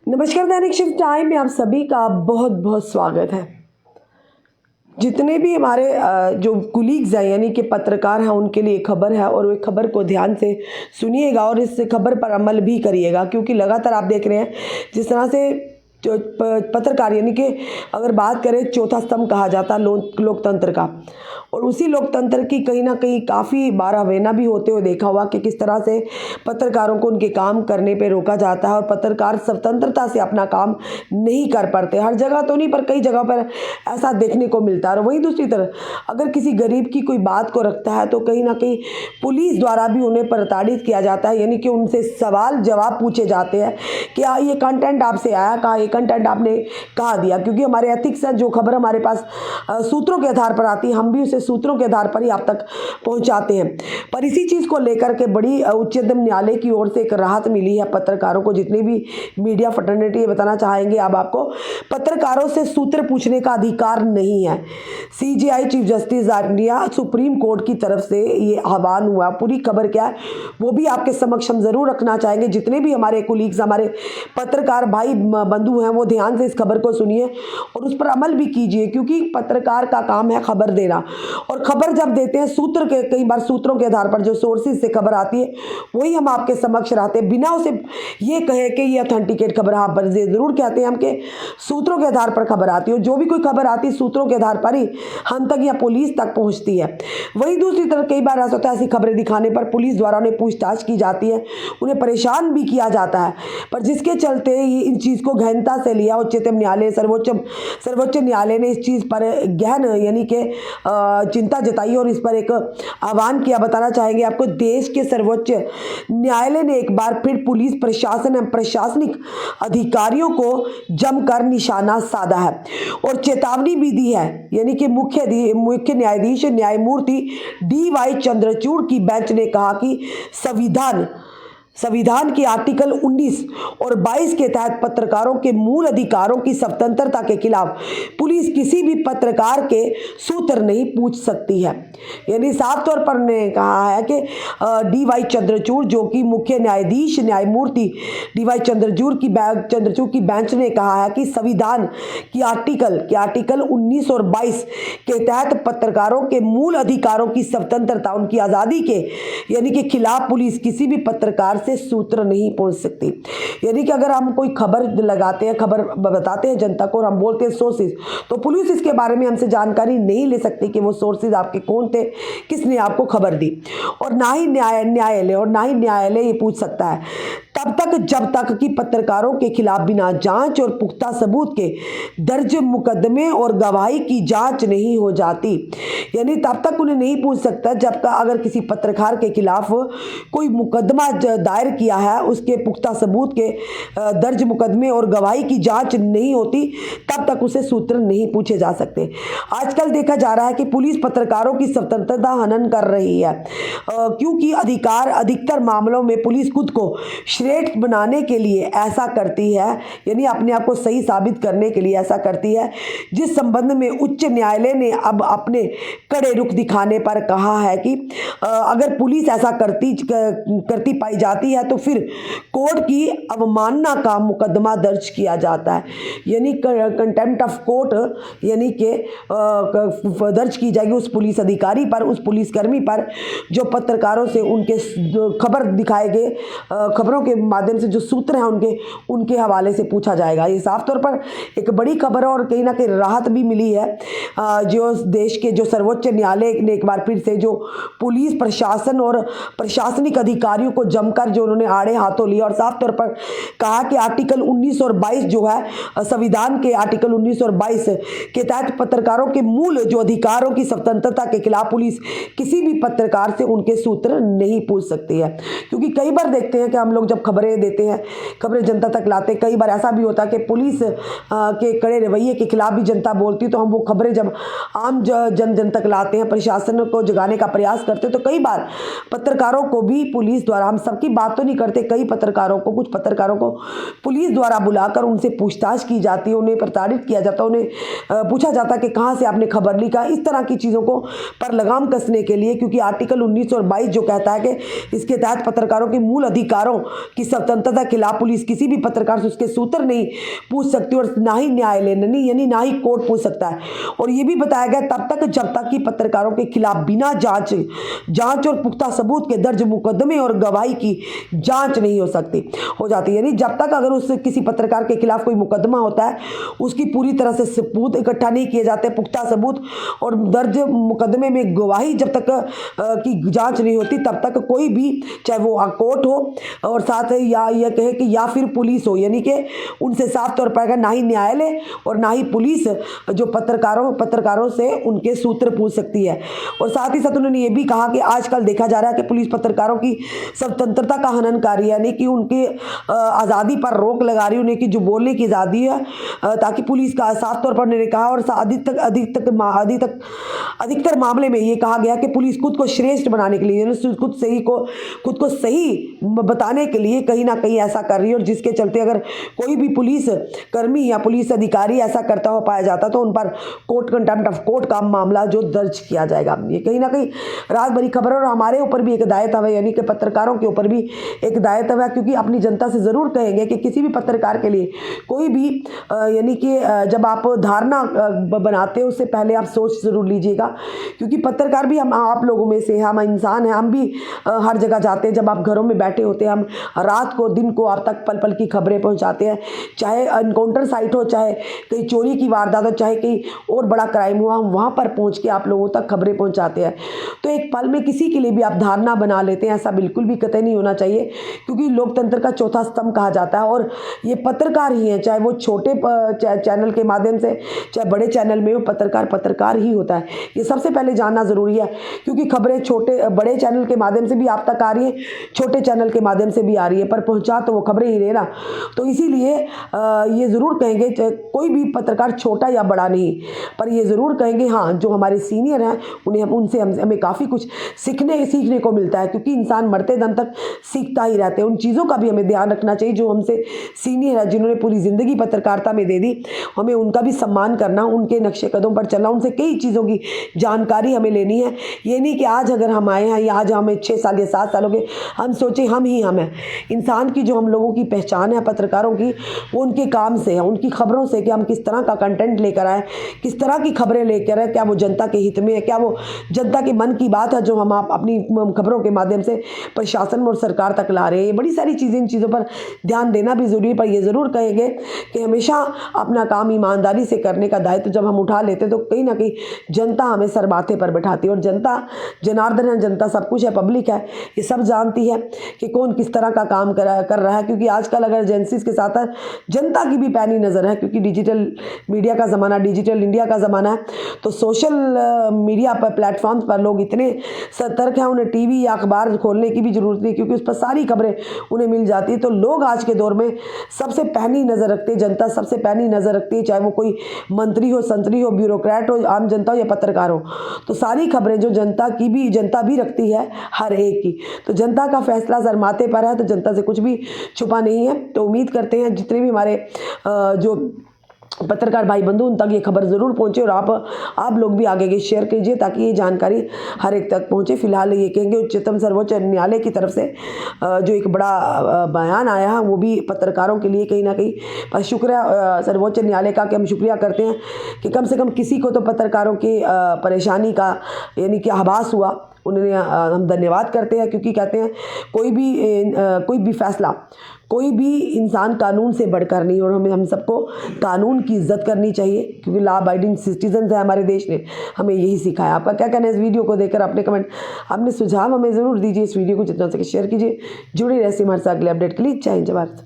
नमस्कार, दैनिक shift time में आप सभी का बहुत बहुत स्वागत है। जितने भी हमारे जो कुलीग्स हैं यानी कि पत्रकार हैं उनके लिए खबर है और वे खबर को ध्यान से सुनिएगा और इस खबर पर अमल भी करिएगा, क्योंकि लगातार आप देख रहे हैं जिस तरह से जो पत्रकार यानी कि अगर बात करें चौथा स्तंभ कहा जाता है लोकतंत्र का, और उसी लोकतंत्र की कहीं ना कहीं काफ़ी बार अवहेलना भी होते हुए देखा हुआ कि किस तरह से पत्रकारों को उनके काम करने पे रोका जाता है और पत्रकार स्वतंत्रता से अपना काम नहीं कर पाते। हर जगह तो नहीं पर कई जगह पर ऐसा देखने को मिलता है। और वहीं दूसरी तरफ अगर किसी गरीब की कोई बात को रखता है तो कहीं ना कहीं पुलिस द्वारा भी उन्हें प्रताड़ित किया जाता है, यानी कि उनसे सवाल जवाब पूछे जाते हैं कि ये कंटेंट आपसे आया कहाँ, ये कंटेंट आपने कहाँ दिया, क्योंकि हमारे एथिक्स है, जो खबर हमारे पास सूत्रों के आधार पर आती है हम भी उसे सूत्रों के आधार पर ही आप तक पहुंचाते हैं। पर इसी चीज़ को लेकर के बड़ी उच्चतम न्यायालय की ओर से एक राहत मिली है पत्रकारों को। जितनी भी मीडिया फटर्निटी बताना चाहेंगे अब आपको, पत्रकारों से सूत्र पूछने का अधिकार नहीं है। CJI chief justice India supreme court की तरफ से ये आह्वान हुआ। पूरी खबर क्या है वो भी आपके समक्ष हम जरूर रखना चाहेंगे। जितने भी हमारे कुलीग्स, हमारे पत्रकार भाई बंधु हैं, वो ध्यान से इस खबर को सुनिए और उस पर अमल भी कीजिए, क्योंकि पत्रकार का काम है खबर देना। और खबर जब देते हैं सूत्र के, कई बार सूत्रों के आधार पर जो सोर्सेज से खबर आती है वही हम आपके समक्ष रहते हैं, बिना उसे ये कहे कि ये ऑथेंटिकेट खबर आप पर जरूर कहते हैं हम के सूत्रों के आधार पर खबर आती है। जो भी कोई खबर आती है सूत्रों के आधार पर ही हम तक या पुलिस तक पहुंचती है। वहीं दूसरी तरफ कई बार ऐसा होता है ऐसी खबरें दिखाने पर पुलिस द्वारा उन्हें पूछताछ की जाती है, उन्हें परेशान भी किया जाता है, पर जिसके चलते इन चीज़ को गहनता से लिया उच्चतम न्यायालय, सर्वोच्च न्यायालय ने इस चीज़ पर गहन यानी कि चिंता जताई और इस पर एक आह्वान किया। बताना चाहेंगे आपको, देश के सर्वोच्च न्यायालय ने एक बार फिर पुलिस प्रशासन एवं प्रशासनिक अधिकारियों को जमकर निशाना साधा है और चेतावनी भी दी है। यानी कि मुख्य न्यायाधीश न्यायमूर्ति DY चंद्रचूड़ की बेंच ने कहा कि संविधान के आर्टिकल 19 और 22 के तहत पत्रकारों के मूल अधिकारों की स्वतंत्रता के खिलाफ पुलिस किसी भी पत्रकार के सूत्र नहीं पूछ सकती है। यानी साफ तौर पर ने कहा है कि DY चंद्रचूड़ जो कि मुख्य न्यायाधीश न्यायमूर्ति DY चंद्रचूड़ की बेंच ने कहा है कि संविधान की आर्टिकल 19 और 22 के तहत पत्रकारों के मूल अधिकारों की स्वतंत्रता, उनकी आज़ादी के यानी कि खिलाफ पुलिस किसी भी पत्रकार से सूत्र नहीं पहुंच सकती। यानी कि अगर हम कोई खबर लगाते हैं, खबर बताते हैं जनता को और हम बोलते हैं सोर्सेज, तो पुलिस इसके बारे में हमसे जानकारी नहीं ले सकती कि वो सोर्सेज आपके कौन थे, किसने आपको खबर दी। और ना ही न्यायालय ये पूछ सकता है तब तक जब तक कि पत्रकारों के खिलाफ बिना जांच और पुख्ता सबूत के दर्ज मुकदमे और गवाही की जांच नहीं हो जाती। यानी तब तक उन्हें नहीं पूछ सकता जब तक अगर किसी पत्रकार के खिलाफ कोई मुकदमा दायर किया है, उसके पुख्ता सबूत के दर्ज मुकदमे और गवाही की जांच नहीं होती, तब तक उसे सूत्र नहीं पूछे जा सकते। आजकल देखा जा रहा है कि पुलिस पत्रकारों की स्वतंत्रता हनन कर रही है, क्योंकि अधिकतर मामलों में पुलिस खुद को श्रेष्ठ बनाने के लिए ऐसा करती है, यानी अपने आप को सही साबित करने के लिए ऐसा करती है, जिस संबंध में उच्च न्यायालय ने अब अपने कड़े रुख दिखाने पर कहा है कि अगर पुलिस ऐसा करती पाई जाती है तो फिर कोर्ट की अवमानना का मुकदमा दर्ज किया जाता है। यानी कंटेम्प्ट ऑफ कोर्ट यानी कि दर्ज की जाएगी उस पुलिस अधिकारी पर, उस पुलिसकर्मी पर जो पत्रकारों से उनके खबर दिखाए गए खबरों के माध्यम से जो सूत्र हैं उनके हवाले से पूछा जाएगा। ये साफ तौर पर एक बड़ी खबर है और कहीं ना कहीं राहत भी मिली है। जो देश के जो सर्वोच्च न्यायालय ने एक बार फिर से जो पुलिस प्रशासन और प्रशासनिक अधिकारियों को जमकर जो उन्होंने आड़े हाथों लिया और साफ तौर पर कहा कि आर्टिकल 19 और 22 जो है संविधान के आर्टिकल 19 और 22 के तहत पत्रकारों के मूल जो अधिकारों की स्वतंत्रता के खिलाफ पुलिस किसी भी पत्रकार से उनके सूत्र नहीं पूछ सकती है। क्योंकि कई बार देखते हैं कि हम लोग जब खबरें देते हैं, खबरें जनता तक लाते, कई बार ऐसा भी होता है कि पुलिस के कड़े रवैये के खिलाफ भी जनता बोलती है, तो हम वो खबरें जब आम जन तक लाते हैं, प्रशासन को जगाने का प्रयास करते हैं, तो कई बार पत्रकारों को भी पुलिस द्वारा, हम सबकी बात तो नहीं करते। कई पत्रकारों को, कुछ पत्रकारों को पुलिस द्वारा बुलाकर उनसे पूछताछ की जाती है, उन्हें प्रताड़ित किया जाता है, उन्हें पूछा जाता है कि कहाँ से आपने खबर ली, इस तरह की चीज़ों को पर लगाम कसने के लिए, क्योंकि आर्टिकल 19 और 22 जो कहता है कि इसके तहत पत्रकारों के मूल अधिकारों की स्वतंत्रता के खिलाफ पुलिस किसी भी पत्रकार से उसके सूत्र नहीं पूछ सकती और ना ही न्यायालय यानी ना ही कोर्ट पूछ सकता है। और ये भी बताया गया तब तक जब तक कि पत्रकारों के खिलाफ बिना जांच और पुख्ता सबूत के दर्ज मुकदमे और गवाही की जांच नहीं हो जाती। यानी जब तक अगर उस किसी पत्रकार के खिलाफ कोई मुकदमा होता है, उसकी पूरी तरह से सबूत इकट्ठा नहीं किए जाते, पुख्ता सबूत और दर्ज मुकदमे में गवाही जब तक की जांच नहीं होती, तब तक कोई भी, चाहे वो कोर्ट हो और साथ या यह कहे कि या फिर पुलिस हो, यानी कि उनसे साफ तौर पर ना ही न्यायालय और ना ही पुलिस जो पत्रकारों से उनके सूत्र पूछ सकती है। और साथ ही साथ उन्होंने ये भी कहा कि आजकल देखा जा रहा है कि पुलिस पत्रकारों की स्वतंत्रता का हनन कर रही है, यानी कि उनके आज़ादी पर रोक लगा रही है, उन्हें कि जो बोलने की आज़ादी है, ताकि पुलिस का साफ तौर पर उन्होंने कहा। और अधिकतर मामले में ये कहा गया कि पुलिस खुद को श्रेष्ठ बनाने के लिए, खुद को सही बताने के लिए कहीं ना कहीं ऐसा कर रही है। और जिसके चलते अगर कोई भी पुलिस कर्मी या पुलिस अधिकारी ऐसा करता हो पाया जाता तो उन पर कोर्ट कंटेम्प्ट ऑफ कोर्ट का मामला जो दर्ज किया जाएगा। ये कहीं ना कहीं रात भरी खबर है और हमारे ऊपर भी एक दायित्व है, यानी कि पत्रकारों के ऊपर भी एक दायित्व है, क्योंकि अपनी जनता से ज़रूर कहेंगे कि किसी भी पत्रकार के लिए कोई भी यानी कि जब आप धारणा बनाते हो उससे पहले आप सोच ज़रूर लीजिएगा, क्योंकि पत्रकार भी हम आप लोगों में से, हम इंसान हैं, हम भी हर जगह जाते हैं। जब आप घरों में बैठे होते हैं, हम रात को दिन को आप तक पल पल की खबरें पहुंचाते हैं, चाहे एनकाउंटर साइट हो, चाहे कहीं चोरी की वारदात हो, चाहे कहीं और बड़ा क्राइम हुआ, हम वहाँ पर पहुँच के आप लोगों तक खबरें पहुँचाते हैं। तो एक पल में किसी के लिए भी आप धारणा बना लेते हैं, ऐसा बिल्कुल भी कतई नहीं होना चाहिए, क्योंकि लोकतंत्र का चौथा स्तंभ कहा जाता है और ये पत्रकार ही हैं, चाहे वो छोटे चैनल के माध्यम से चाहे बड़े चैनल में हो, पत्रकार ही होता है। ये सबसे पहले जानना ज़रूरी है, क्योंकि खबरें बड़े चैनल के माध्यम से भी आप तक आ रही है, छोटे चैनल के माध्यम से भी आ रही है, पर पहुंचा तो वो खबरें ही रहे ना। तो इसीलिए ये ज़रूर कहेंगे, कोई भी पत्रकार छोटा या बड़ा नहीं, पर ये ज़रूर कहेंगे हाँ, जो हमारे सीनियर हैं उनसे हमें काफ़ी कुछ सीखने को मिलता है, क्योंकि इंसान मरते दम तक सीखता ही रहते हैं। उन चीज़ों का भी हमें ध्यान रखना चाहिए जो हमसे सीनियर है, जिन्होंने पूरी ज़िंदगी पत्रकारिता में दे दी, हमें उनका भी सम्मान करना, उनके नक्शे कदम पर चलना, उनसे कई चीज़ों की जानकारी हमें लेनी है। ये नहीं कि आज अगर हम आए हैं या आज हमें 6 साल या 7 साल हो गए हम सोचें हम हैं। इंसान की जो हम लोगों की पहचान है पत्रकारों की, वो उनके काम से है, उनकी खबरों से, कि हम किस तरह का कंटेंट लेकर आए, किस तरह की खबरें लेकर आए, क्या वो जनता के हित में है, क्या वो जनता के मन की बात है जो हम आप अपनी खबरों के माध्यम से प्रशासन और सरकार तक ला रहे हैं। ये बड़ी सारी चीज़ें, इन चीज़ों पर ध्यान देना भी ज़रूरी है। पर ये ज़रूर कहेंगे कि हमेशा अपना काम ईमानदारी से करने का दायित्व जब हम उठा लेते हैं तो कहीं ना कहीं जनता हमें सर माथे पर बैठाती है। और जनता जनार्दन है, जनता सब कुछ है, पब्लिक है, ये सब जानती है कि कौन किस तरह का काम कर रहा है। क्योंकि आजकल अगर एजेंसीज के साथ जनता की भी पैनी नज़र है, क्योंकि डिजिटल मीडिया का ज़माना, डिजिटल इंडिया का ज़माना है, तो सोशल मीडिया पर प्लेटफॉर्म्स पर लोग इतने सतर्क हैं, उन्हें टीवी या अखबार खोलने की भी ज़रूरत नहीं, क्योंकि उस पर सारी खबरें उन्हें मिल जाती है। तो लोग आज के दौर में सबसे पैनी नज़र रखते हैं, जनता सबसे पैनी नज़र रखती है, चाहे वो कोई मंत्री हो, संतरी हो, ब्यूरोक्रेट हो, आम जनता हो या पत्रकार हो। तो सारी खबरें जो जनता भी रखती है, हर एक की। तो जनता का फैसला सर माथे पर है, तो जनता से कुछ भी छुपा नहीं है। तो उम्मीद करते हैं जितने भी हमारे जो पत्रकार भाई बंधु उन तक ये खबर ज़रूर पहुंचे और आप लोग भी आगे के शेयर कीजिए ताकि ये जानकारी हर एक तक पहुंचे। फिलहाल ये कहेंगे उच्चतम सर्वोच्च न्यायालय की तरफ से जो एक बड़ा बयान आया है वो भी पत्रकारों के लिए कहीं ना कहीं, पर शुक्रिया सर्वोच्च न्यायालय का कि हम शुक्रिया करते हैं कि कम से कम किसी को तो पत्रकारों की परेशानी का यानी कि आभास हुआ, उन्हें हम धन्यवाद करते हैं। क्योंकि कहते हैं कोई भी फैसला, कोई भी इंसान कानून से बढ़कर नहीं, और हम सबको कानून की इज्जत करनी चाहिए, क्योंकि लॉ अबाइडिंग सिटीजन है हमारे देश ने, हमें यही सिखाया। आपका क्या कहना है इस वीडियो को देखकर? अपने कमेंट, अपने सुझाव हमें ज़रूर दीजिए। इस वीडियो को जितना सके शेयर कीजिए। जुड़े रहिए हमारे साथ अगले अपडेट के लिए। जय हिंद, जय भारत।